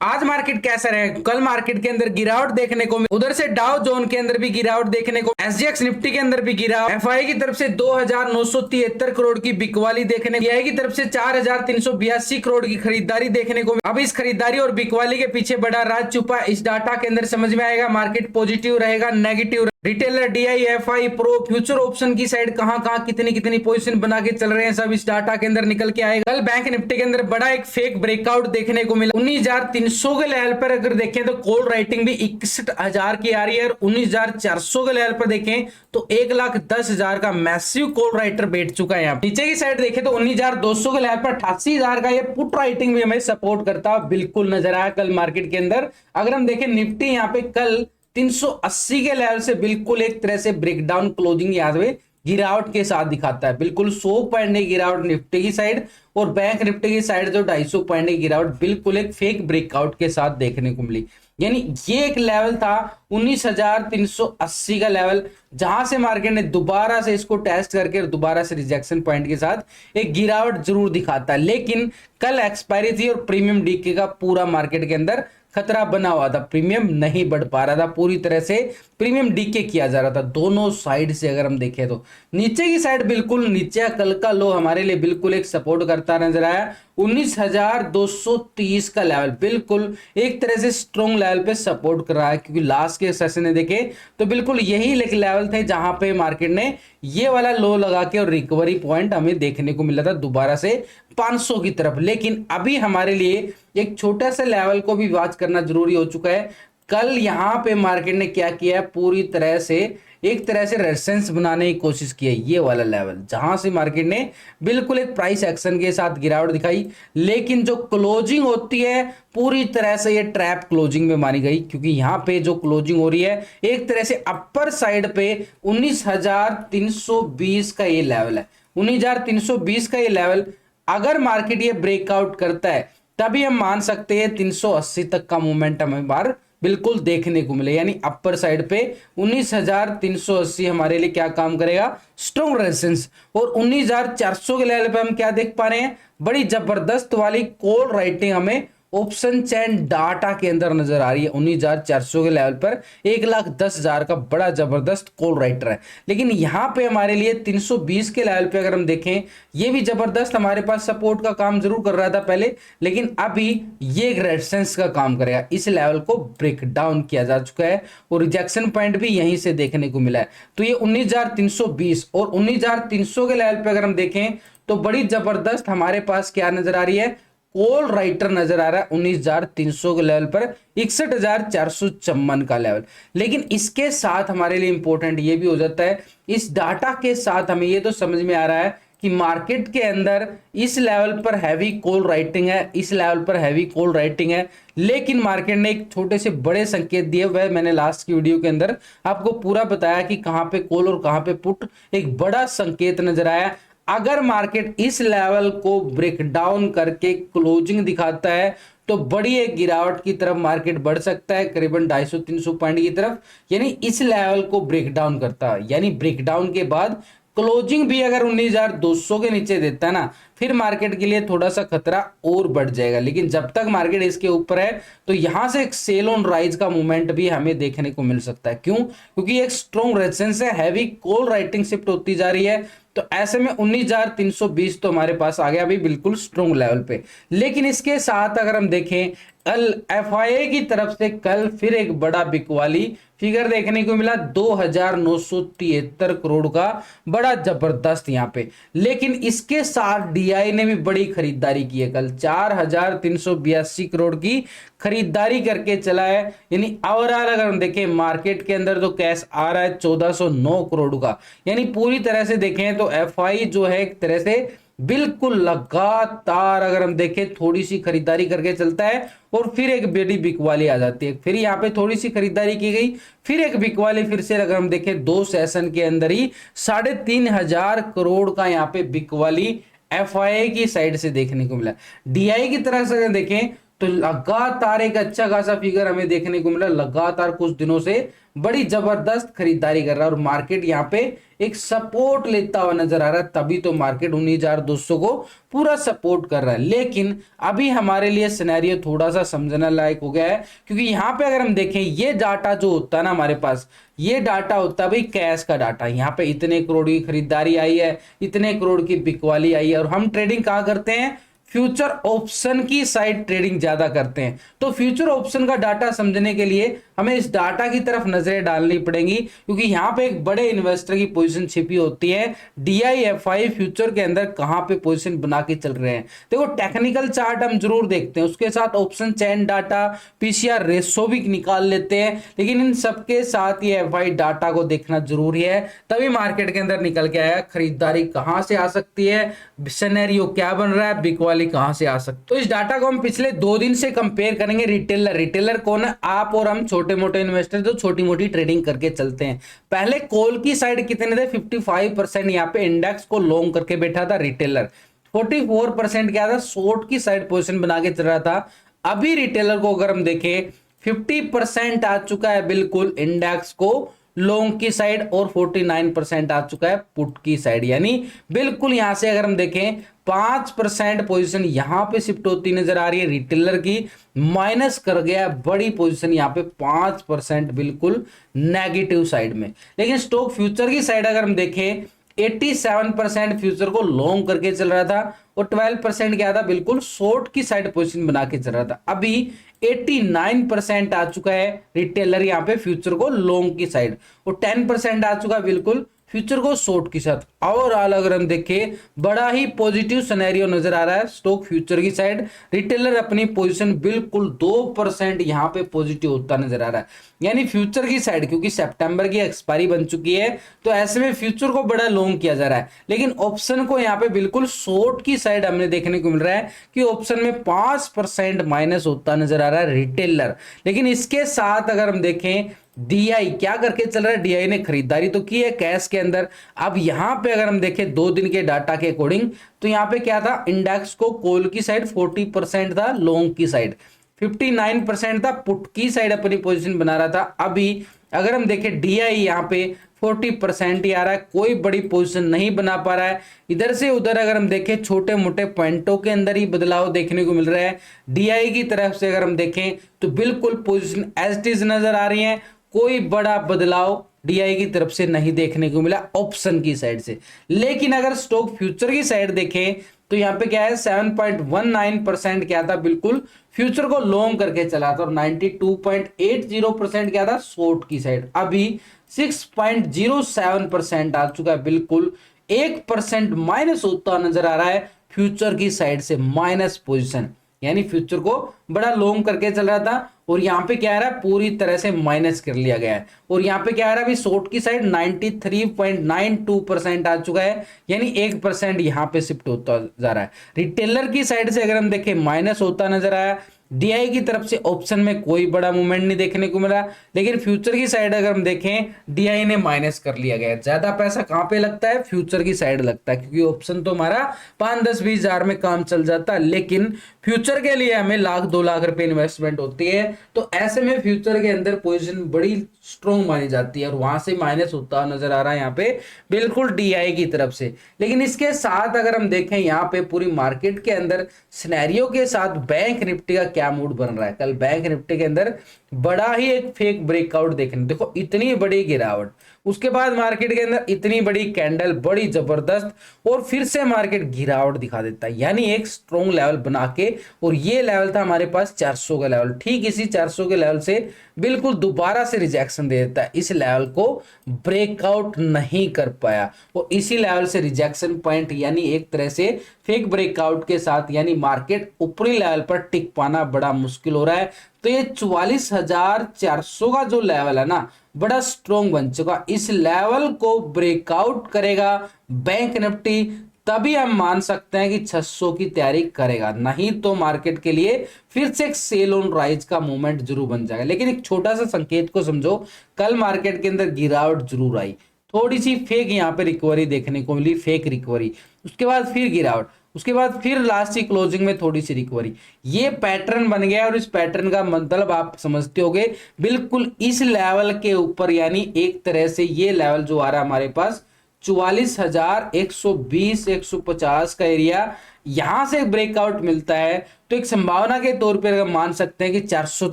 आज मार्केट कैसा रहे? कल मार्केट के अंदर गिरावट देखने को मिली, उधर से डाउ जोन के अंदर भी गिरावट देखने को, एसजीएक्स निफ्टी के अंदर भी गिरावट, एफआई की तरफ से 2973 करोड़ की बिकवाली देखने को, पीआई की तरफ से 4382 करोड़ की खरीदारी देखने को मिली। अब इस खरीदारी और बिकवाली के पीछे बड़ा राज छुपा, इस डाटा के अंदर समझ में आएगा मार्केट पॉजिटिव रहेगा, negative. Retailer, DI, FI, pro, future option की साइड कहां कहां कितनी कितनी पोजीशन बना के चल रहे हैं, सब इस डाटा के अंदर निकल के आएगा। कल बैंक निफ्टी के अंदर बड़ा एक फेक ब्रेकआउट देखने को मिला। 19,300 के लेवल पर अगर देखें तो कॉल राइटिंग भी 61,000 की आ रही है, और 19,400 के लेवल पर देखें तो 1,10,000 का मैसिव कॉल राइटर बैठ चुका है। यहाँ नीचे की साइड देखें तो 19,200 के लेवल पर 88,000 का ये पुट राइटिंग भी हमें सपोर्ट करता बिल्कुल नजर आया कल मार्केट के अंदर। अगर हम देखें निफ्टी यहाँ पे कल 380 के लेवल से बिल्कुल एक तरह से ब्रेकडाउन क्लोजिंग याद हुए गिरावट के साथ दिखाता है, बिल्कुल 100 पॉइंट की गिरावट निफ्टी की साइड, और बैंक निफ्टी की साइड जो 250 पॉइंट की गिरावट बिल्कुल एक फेक ब्रेकआउट के साथ देखने को मिली। यानी ये एक लेवल था 19,380 का लेवल, जहां से मार्केट ने दोबारा से इसको टेस्ट करके दोबारा से रिजेक्शन पॉइंट के साथ एक गिरावट जरूर दिखाता है। लेकिन कल एक्सपायरी थी और प्रीमियम डीके का पूरा मार्केट के अंदर खतरा बना हुआ था, प्रीमियम नहीं बढ़ पा रहा था, पूरी तरह से प्रीमियम डीके किया जा रहा था दोनों साइड से। अगर हम देखें तो नीचे की साइड बिल्कुल नीचे कल का लो हमारे लिए बिल्कुल एक सपोर्ट करता नजर आया, 19,230 का लेवल बिल्कुल एक तरह से स्ट्रॉन्ग लेवल पे सपोर्ट कर रहा है, क्योंकि लास्ट के सेशन में देखे तो बिल्कुल यही लेवल थे जहां पे मार्केट ने ये वाला लो लगा के और रिकवरी पॉइंट हमें देखने को मिला था दोबारा से 500 की तरफ। लेकिन अभी हमारे लिए एक छोटा सा लेवल को भी वॉच करना जरूरी हो चुका है। कल यहां पे मार्केट ने क्या किया है, पूरी तरह से एक तरह से रेजिस्टेंस बनाने की कोशिश की है, ये वाला लेवल जहां से मार्केट ने बिल्कुल एक प्राइस एक्शन के साथ गिरावट दिखाई। लेकिन जो क्लोजिंग होती है पूरी तरह से ये ट्रैप क्लोजिंग में मानी गई, क्योंकि यहां पे जो क्लोजिंग हो रही है एक तरह से अपर साइड पे 19,320 का ये लेवल है, 19,320 का ये लेवल अगर मार्केट ये ब्रेकआउट करता है तभी हम मान सकते हैं 380 तक का मोमेंटम हमें बार बिल्कुल देखने को मिले। यानी अपर साइड पे 19,380 हमारे लिए क्या काम करेगा, स्ट्रॉन्ग रेजिस्टेंस। और 19,400 के लेवल पे हम क्या देख पा रहे हैं, बड़ी जबरदस्त वाली कॉल राइटिंग हमें ऑप्शन चैन डाटा के अंदर नजर आ रही है। 19,400 के लेवल पर 1,10,000 का बड़ा जबरदस्त कॉल राइटर है। लेकिन यहां पे हमारे लिए 320 के लेवल पे अगर हम देखें, ये भी जबरदस्त हमारे पास सपोर्ट का काम जरूर कर रहा था पहले, लेकिन अभी ये एक रेजिस्टेंस का काम करेगा। इस लेवल को ब्रेक डाउन किया जा चुका है और रिजेक्शन पॉइंट भी यहीं से देखने को मिला है। तो ये 19,320 और 19,300 के लेवल पे अगर हम देखें तो बड़ी जबरदस्त हमारे पास क्या नजर आ रही है, कॉल राइटर नजर आ रहा है 19,300 के लेवल पर 61,454 का लेवल। लेकिन इसके साथ हमारे लिए इंपॉर्टेंट ये भी हो जाता है, इस डाटा के साथ हमें ये तो समझ में आ रहा है कि मार्केट के अंदर इस लेवल पर हैवी कॉल राइटिंग है, इस लेवल पर हैवी कॉल राइटिंग है। लेकिन मार्केट ने एक छोटे से बड़े संकेत दिए, वह मैंने लास्ट की वीडियो के अंदर आपको पूरा बताया कि कहां पे कॉल और कहां पे पुट, एक बड़ा संकेत नजर आया। अगर मार्केट इस लेवल को ब्रेक डाउन करके क्लोजिंग दिखाता है तो बड़ी एक गिरावट की तरफ मार्केट बढ़ सकता है, करीबन 250-300 पॉइंट की तरफ। यानी इस लेवल को ब्रेक डाउन करता है, यानी ब्रेक डाउन के बाद क्लोजिंग भी अगर 19,200 के नीचे देता है ना, फिर मार्केट के लिए थोड़ा सा खतरा और बढ़ जाएगा। लेकिन जब तक मार्केट इसके ऊपर है तो यहां से एक सेल ऑन राइज का मूवमेंट भी हमें देखने को मिल सकता है। क्यों? क्योंकि एक स्ट्रॉन्ग रेजिस्टेंस है, हैवी कॉल राइटिंग शिफ्ट होती जा रही है। तो ऐसे में 19,320 तो हमारे पास आ गया अभी बिल्कुल स्ट्रॉन्ग लेवल पे। लेकिन इसके साथ अगर हम देखें कल एफआईए की तरफ से कल फिर एक बड़ा बिकवाली फिगर देखने को मिला, 2,973 करोड़ का बड़ा जबरदस्त यहां पे। लेकिन इसके साथ डीआई ने भी बड़ी खरीदारी की है, कल 4,382 करोड़ की खरीदारी करके चला है। यानी ओवरऑल अगर हम देखें मार्केट के अंदर तो कैश आ रहा है 1,409 करोड़ का। यानी पूरी तरह से देखें तो एफआई जो है एक तरह से बिल्कुल लगातार अगर हम देखें थोड़ी सी खरीदारी करके चलता है और फिर एक बड़ी बिकवाली आ जाती है। फिर यहाँ पे थोड़ी सी खरीदारी की गई, फिर एक बिकवाली, फिर से अगर हम देखें 2 सेशन के अंदर ही 3,500 करोड़ का यहाँ पे बिकवाली एफआईए की साइड से देखने को मिला। डीआई की तरफ से अगर देखें तो लगातार एक अच्छा खासा फिगर हमें देखने को मिला, लगातार कुछ दिनों से बड़ी जबरदस्त खरीदारी कर रहा है और मार्केट यहाँ पे एक सपोर्ट लेता हुआ नजर आ रहा है, तभी तो मार्केट 19,200 को पूरा सपोर्ट कर रहा है। लेकिन अभी हमारे लिए सिनेरियो थोड़ा सा समझना लायक हो गया है, क्योंकि यहाँ पे अगर हम देखें ये डाटा जो होता है ना हमारे पास, ये डाटा होता है भाई कैश का डाटा। यहाँ पे इतने करोड़ की खरीदारी आई है, इतने करोड़ की बिकवाली आई है, और हम ट्रेडिंग कहाँ करते हैं, फ्यूचर ऑप्शन की साइड ट्रेडिंग ज्यादा करते हैं। तो फ्यूचर ऑप्शन का डाटा समझने के लिए हमें इस डाटा की तरफ नजरें डालनी पड़ेंगी, क्योंकि यहां पे एक बड़े इन्वेस्टर की पोजीशन छिपी होती है। DIFI फ्यूचर के अंदर कहां पे पोजीशन बना के चल रहे हैं। देखो टेक्निकल चार्ट हम जरूर देखते हैं, उसके साथ option chain data, PCR ratio भी निकाल लेते हैं, लेकिन इन सबके साथ ये FI डाटा को देखना जरूरी है, तभी मार्केट के अंदर निकल के आया खरीदारी कहां से आ सकती है, सिनेरियो क्या बन रहा है, बिकवाली कहां से आ सकती। तो इस डाटा को हम पिछले 2 दिन से कंपेयर करेंगे। रिटेलर कौन है, आप और हम छोटे मोटे इन्वेस्टर जो छोटी मोटी ट्रेडिंग करके चलते हैं। पहले कॉल की साइड कितने थे, 55% यहाँ पे इंडेक्स को लॉन्ग करके बैठा था रिटेलर, 44% क्या था, शॉर्ट की साइड पोजीशन बना के चल रहा था। अभी रिटेलर को अगर हम देखें 50% आ चुका है बिल्कुल इंडेक्स को लॉन्ग की साइड, और 49% आ चुका है पुट की साइड। यानी बिल्कुल यहां से अगर हम देखें 5% पोजीशन यहां पे शिफ्ट होती नजर आ रही है रिटेलर की, माइनस कर गया बड़ी पोजीशन यहां पे 5% बिल्कुल नेगेटिव साइड में। लेकिन स्टॉक फ्यूचर की साइड अगर हम देखें 87% फ्यूचर को लॉन्ग करके चल रहा था, और 12% क्या था, बिल्कुल शॉर्ट की साइड पोजीशन बना के चल रहा था। अभी 89% आ चुका है रिटेलर यहाँ पे फ्यूचर को लॉन्ग की साइड, और 10% आ चुका है बिल्कुल फ्यूचर को शॉर्ट की साथ। ओवरऑल अगर हम देखें बड़ा ही पॉजिटिव सिनेरियो नजर आ रहा है स्टॉक फ्यूचर की साइड। रिटेलर अपनी पोजीशन बिल्कुल 2% यहां पे पॉजिटिव होता नजर आ रहा है, यानी फ्यूचर की साइड, क्योंकि सितंबर की एक्सपायरी बन चुकी है, तो ऐसे में फ्यूचर को बड़ा लॉन्ग किया जा रहा है। लेकिन ऑप्शन को यहाँ पे बिल्कुल शॉर्ट की साइड हमें देखने को मिल रहा है कि ऑप्शन में 5% माइनस होता नजर आ रहा है रिटेलर। लेकिन इसके साथ अगर हम देखें DI क्या करके चल रहा है, DI ने खरीदारी तो की है कैश के अंदर। अब यहां पे अगर हम देखें 2 दिन के डाटा के अकॉर्डिंग, तो यहां पे क्या था, इंडेक्स को कॉल की साइड 40% था, लॉन्ग की साइड 59% था, पुट की साइड अपनी पोजीशन बना रहा था। अभी अगर हम देखें DI यहाँ पे 40% ही आ रहा है, कोई बड़ी पोजीशन नहीं बना पा रहा है। इधर से उधर अगर हम देखें छोटे मोटे पॉइंटों के अंदर ही बदलाव देखने को मिल रहा है। DI की तरफ से अगर हम देखें तो बिल्कुल पोजीशन एज इट इज नजर आ रही है, कोई बड़ा बदलाव DI की तरफ से नहीं देखने को मिला ऑप्शन की साइड से। लेकिन अगर स्टॉक फ्यूचर की साइड देखें तो यहाँ पे क्या है, 7.19% क्या था, बिल्कुल फ्यूचर को लॉन्ग करके चला था, और 92.80% क्या था, शॉर्ट की साइड। अभी 6.07% आ चुका है, बिल्कुल 1% माइनस होता नजर आ रहा है फ्यूचर की साइड से, माइनस पोजीशन, यानी फ्यूचर को बड़ा लॉन्ग करके चल रहा था, और यहां पे क्या आ रहा है, पूरी तरह से माइनस कर लिया गया है। और यहां पे क्या आ रहा है, अभी शॉर्ट की साइड 93.92% आ चुका है, यानी 1% यहां पे शिफ्ट होता जा रहा है। रिटेलर की साइड से अगर हम देखें माइनस होता नजर आया। DI की तरफ से ऑप्शन में कोई बड़ा मूवमेंट नहीं देखने को मिला, लेकिन फ्यूचर की साइड अगर हम देखें DI ने माइनस कर लिया गया। ज्यादा पैसा कहां पे लगता है, फ्यूचर की साइड लगता है, क्योंकि ऑप्शन तो हमारा 5, 10, 20 हजार में काम चल जाता है, लेकिन फ्यूचर के लिए हमें 1,00,000 2 लाख रुपए इन्वेस्टमेंट होती है। तो ऐसे में फ्यूचर के अंदर पोजीशन बड़ी स्ट्रॉन्ग मानी जाती है, और वहां से माइनस होता नजर आ रहा है यहाँ पे बिल्कुल DI की तरफ से। लेकिन इसके साथ अगर हम देखें यहाँ पे पूरी मार्केट के अंदर सिनेरियो के साथ बैंक निफ्टी का क्या मूड बन रहा है। कल बैंक निफ्टी के अंदर बड़ा ही एक फेक ब्रेकआउट देखने, देखो इतनी बड़ी गिरावट, उसके बाद मार्केट के अंदर इतनी बड़ी कैंडल, बड़ी जबरदस्त, और फिर से मार्केट गिरावट दिखा देता है, यानी एक स्ट्रॉन्ग लेवल बना के। और ये लेवल था हमारे पास 400 का लेवल, ठीक इसी 400 के लेवल से बिल्कुल दोबारा से रिजेक्शन दे देता है, इस लेवल को ब्रेकआउट नहीं कर पाया, और इसी लेवल से रिजेक्शन पॉइंट, यानी एक तरह से फेक ब्रेकआउट के साथ, यानी मार्केट ऊपरी लेवल पर टिक पाना बड़ा मुश्किल हो रहा है। तो ये 44,400 का जो लेवल है ना, बड़ा स्ट्रॉन्ग बन चुका। इस लेवल को ब्रेकआउट करेगा बैंक निफ्टी, तभी हम मान सकते हैं कि 600 की तैयारी करेगा, नहीं तो मार्केट के लिए फिर से एक सेल ऑन राइज का मूवमेंट जरूर बन जाएगा। लेकिन एक छोटा सा संकेत को समझो, कल मार्केट के अंदर गिरावट जरूर आई, थोड़ी सी फेक यहाँ पे रिकवरी देखने को मिली, फेक रिकवरी, उसके बाद फिर गिरावट, उसके बाद फिर लास्ट की क्लोजिंग में थोड़ी सी रिकवरी। ये पैटर्न बन गया और इस पैटर्न का मतलब आप समझते होगे बिल्कुल इस लेवल के ऊपर, यानी एक तरह से ये लेवल जो आ रहा है हमारे पास 44,120 150 का एरिया, यहां से ब्रेकआउट मिलता है तो एक संभावना के तौर पर अगर मान सकते हैं कि 400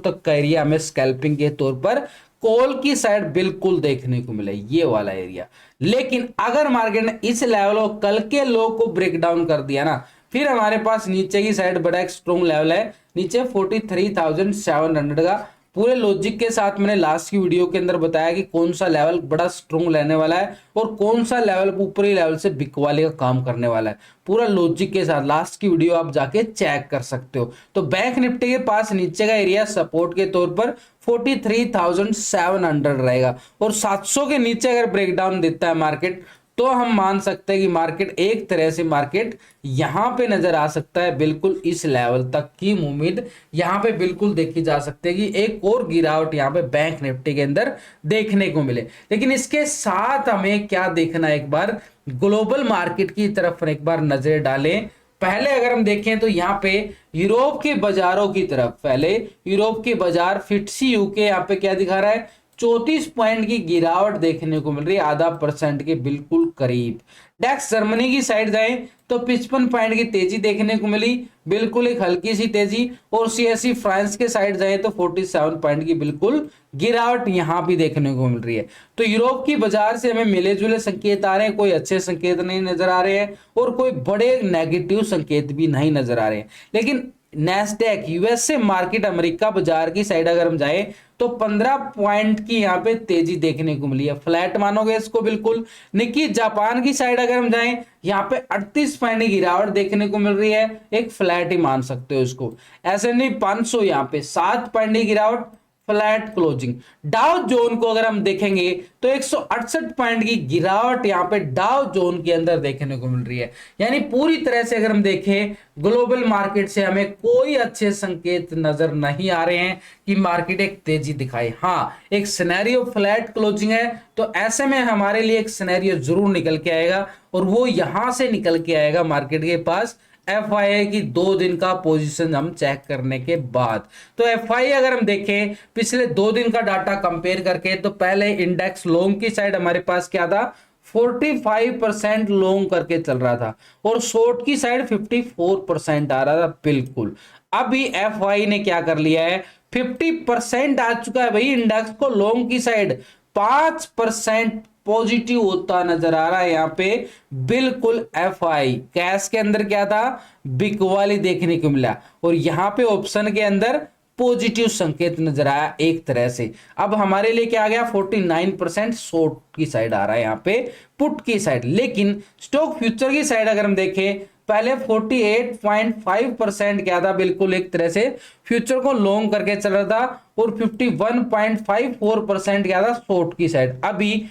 तक का एरिया हमें स्कैल्पिंग के तौर पर कॉल की साइड बिल्कुल देखने को मिले, ये वाला एरिया। लेकिन अगर मार्केट ने इस लेवल और कल के लो को ब्रेक डाउन कर दिया ना, फिर हमारे पास नीचे की साइड बड़ा एक स्ट्रॉन्ग लेवल है नीचे 43,700 का। पूरे लॉजिक के साथ मैंने लास्ट की वीडियो के अंदर बताया कि कौन सा लेवल बड़ा स्ट्रॉन्ग लेने वाला है और कौन सा लेवल ऊपरी लेवल से बिकवाली का काम करने वाला है, पूरा लॉजिक के साथ लास्ट की वीडियो आप जाके चेक कर सकते हो। तो बैंक निफ्टी के पास नीचे का एरिया सपोर्ट के तौर पर 43,700 रहेगा और 700 के नीचे अगर ब्रेकडाउन देता है मार्केट तो हम मान सकते हैं कि मार्केट एक तरह से मार्केट यहां पे नजर आ सकता है, बिल्कुल इस लेवल तक की उम्मीद यहां पे बिल्कुल देखी जा सकती है कि एक और गिरावट यहां पे बैंक निफ्टी के अंदर देखने को मिले। लेकिन इसके साथ हमें क्या देखना है, एक बार ग्लोबल मार्केट की तरफ एक बार नजर डालें। पहले अगर हम देखें तो यहाँ पे यूरोप के बाजारों की तरफ, पहले यूरोप के बाजार फिट्सी यूके यहाँ पे क्या दिखा रहा है 34 पॉइंट की गिरावट देखने को मिल रही है, आधा परसेंट के बिल्कुल करीब। डेक्स जर्मनी की साइड जाएं तो 55 पॉइंट की तेजी देखने को मिली, बिल्कुल एक हल्की सी तेजी। और सीएसई फ्रांस के साइड जाएं तो 47 पॉइंट की बिल्कुल गिरावट यहां भी देखने को मिल रही है। तो यूरोप की बाजार से हमें मिले जुले संकेत आ रहे हैं, कोई अच्छे संकेत नहीं नजर आ रहे हैं और कोई बड़े नेगेटिव संकेत भी नहीं नजर आ रहे हैं। लेकिन नैस्डैक यूएसए मार्केट अमेरिका बाजार की साइड अगर हम जाए तो 15 पॉइंट की यहाँ पे तेजी देखने को मिली है, फ्लैट मानोगे इसको बिल्कुल। निकी जापान की साइड अगर हम जाएं यहाँ पे 38 पॉइंट की गिरावट देखने को मिल रही है, एक फ्लैट ही मान सकते हो इसको। S&P 500 यहाँ पे 7 पॉइंट की गिरावट, फ्लैट क्लोजिंग। डाउ जोन को अगर हम देखेंगे तो 168 पॉइंट की गिरावट यहां पे डाउ जोन के अंदर देखने को मिल रही है। यानी पूरी तरह से अगर हम देखें ग्लोबल मार्केट से हमें कोई अच्छे संकेत नजर नहीं आ रहे हैं कि मार्केट एक तेजी दिखाए। हाँ, एक सिनेरियो फ्लैट क्लोजिंग है तो ऐसे में हमारे लिए एक सिनेरियो जरूर निकल के आएगा और वो यहां से निकल के आएगा मार्केट के पास FII की 2 दिन का पोजीशन हम चेक करने के बाद। तो FII अगर हम देखें पिछले 2 दिन का डाटा कंपेयर करके तो पहले इंडेक्स लॉन्ग की साइड हमारे पास क्या था 45% लॉन्ग करके चल रहा था और शॉर्ट की साइड 54% आ रहा था बिल्कुल। अभी FII ने क्या कर लिया है 50% आ चुका है भाई, इंडेक्स को लॉन्ग की साइड 5% पॉजिटिव होता नजर आ रहा है यहाँ पे बिल्कुल। FI कैश के अंदर क्या था बिकवाली देखने को मिला और यहाँ पे ऑप्शन के अंदर पॉजिटिव संकेत नजर आया एक तरह से। अब हमारे लिए क्या आ गया 49% शॉर्ट की साइड आ रहा है यहाँ पे पुट की साइड। लेकिन स्टॉक फ्यूचर की साइड अगर हम देखें पहले 48.5% क्या था बिल्कुल एक तरह से फ्यूचर को लॉन्ग करके चल रहा था और 51.54% क्या था शॉर्ट की साइड। अभी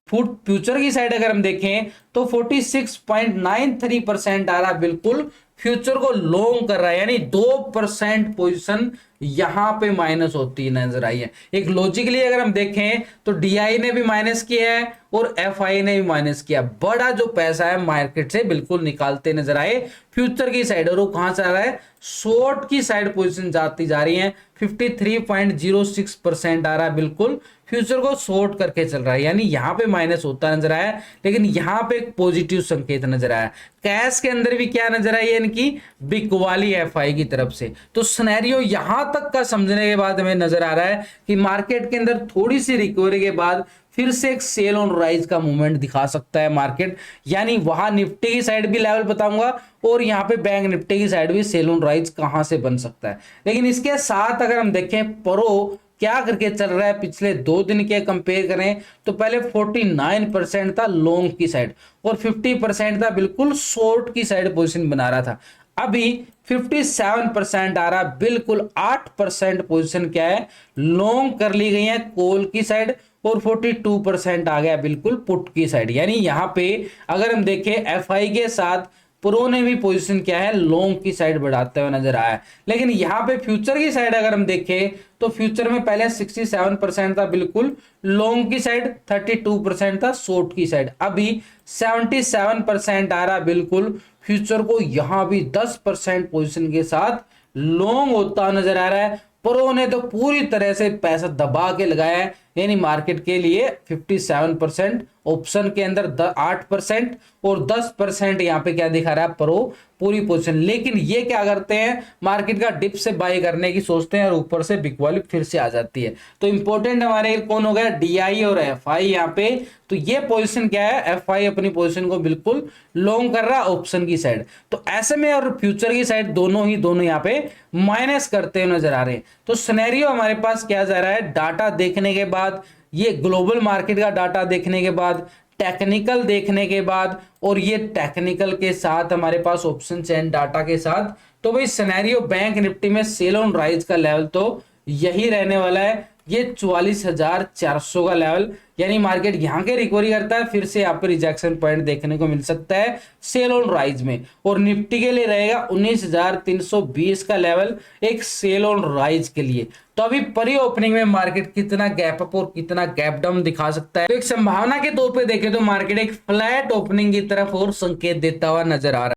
फ्यूचर की साइड अगर हम देखें तो 46.93% आ रहा बिल्कुल फ्यूचर को लॉन्ग कर रहा है, यानी 2% पोजीशन यहां पे माइनस होती नजर आई है। एक लॉजिकली अगर हम देखें तो DI ने भी माइनस किया है और FI ने भी माइनस किया, बड़ा जो पैसा है मार्केट से बिल्कुल निकालते नजर आए फ्यूचर की साइड। और वो कहां से आ रहा है शॉर्ट की साइड पोजीशन जाती जा रही है, 53.06% आ रहा है बिल्कुल फ्यूचर को शॉर्ट करके चल रहा है, यानी यहां पे माइनस होता नजर आया लेकिन यहां पे एक पॉजिटिव संकेत नजर आया। कैश के अंदर भी क्या नजर आई है इनकी बिकवाली FI की तरफ से। तो सिनेरियो यहां तक का समझने के बाद हमें नजर आ रहा है कि मार्केट के अंदर थोड़ी सी रिकवरी के बाद फिर से एक सेल ऑन राइज का मूवमेंट दिखा सकता है मार्केट, यानी वहां निफ्टी की साइड भी लेवल बताऊंगा और यहाँ पे बैंक निफ्टी की साइड भी सेल ऑन राइज कहां से बन सकता है। लेकिन इसके साथ अगर हम देखें प्रो क्या करके चल रहा है पिछले 2 दिन के कंपेयर करें तो पहले 49% था लॉन्ग की साइड और 50% था बिल्कुल शॉर्ट की साइड पोजीशन बना रहा था। अभी 57% आ रहा बिल्कुल 8% पोजीशन क्या है लॉन्ग कर ली गई है कॉल की साइड और 42% आ गया बिल्कुल पुट की साइड। यानी यहां पे अगर हम देखें FI के साथ प्रो ने भी पोजीशन क्या है, लॉन्ग की साइड बढ़ाते हुए नजर आया है। लेकिन यहाँ पे फ्यूचर की साइड अगर हम देखें तो फ्यूचर में पहले 67% था बिल्कुल लॉन्ग की साइड, 32% था शॉर्ट की साइड, अभी 77% आ रहा बिल्कुल फ्यूचर को यहाँ भी 10% पोजीशन के साथ लॉन्ग होता नजर आ रहा है। प्रो ने तो पूरी तरह से पैसा दबा के लगाया है, यानी मार्केट के लिए 57%, ऑप्शन के अंदर 8% और 10% यहाँ पे क्या दिखा रहा है, प्रो पूरी पोजीशन। लेकिन ये क्या करते हैं, मार्केट का डिप से बाय करने की सोचते हैं और ऊपर से बिग वैल्यू फिर से आ जाती है। तो इंपॉर्टेंट हमारे कौन हो गया, डीआई और एफआई यहाँ पे। तो ये पोजीशन क्या है, एफआई अपनी पोजीशन को बिल्कुल लॉन्ग कर रहा है ऑप्शन की साइड, तो ऐसे में और फ्यूचर की साइड दोनों यहाँ पे माइनस करते हुए नजर आ रहे हैं। तो सिनेरियो हमारे पास क्या जा रहा है, डाटा देखने के बाद, ये ग्लोबल मार्केट का डाटा देखने के बाद, टेक्निकल देखने के बाद, और ये टेक्निकल के साथ हमारे पास ऑप्शन चेन डाटा के साथ, तो भाई सिनेरियो बैंक निफ्टी में सेल ऑन राइज का लेवल तो यही रहने वाला है, ये 44,400 का लेवल, यानी मार्केट यहाँ के रिकवरी करता है फिर से यहाँ पर रिजेक्शन पॉइंट देखने को मिल सकता है सेल ऑन राइज में। और निफ्टी के लिए रहेगा 19,320 का लेवल एक सेल ऑन राइज के लिए। तो अभी प्री ओपनिंग में मार्केट कितना गैप अप और कितना गैप डाउन दिखा सकता है, तो एक संभावना के तौर पे देखें तो मार्केट एक फ्लैट ओपनिंग की तरफ और संकेत देता हुआ नजर आ रहा है।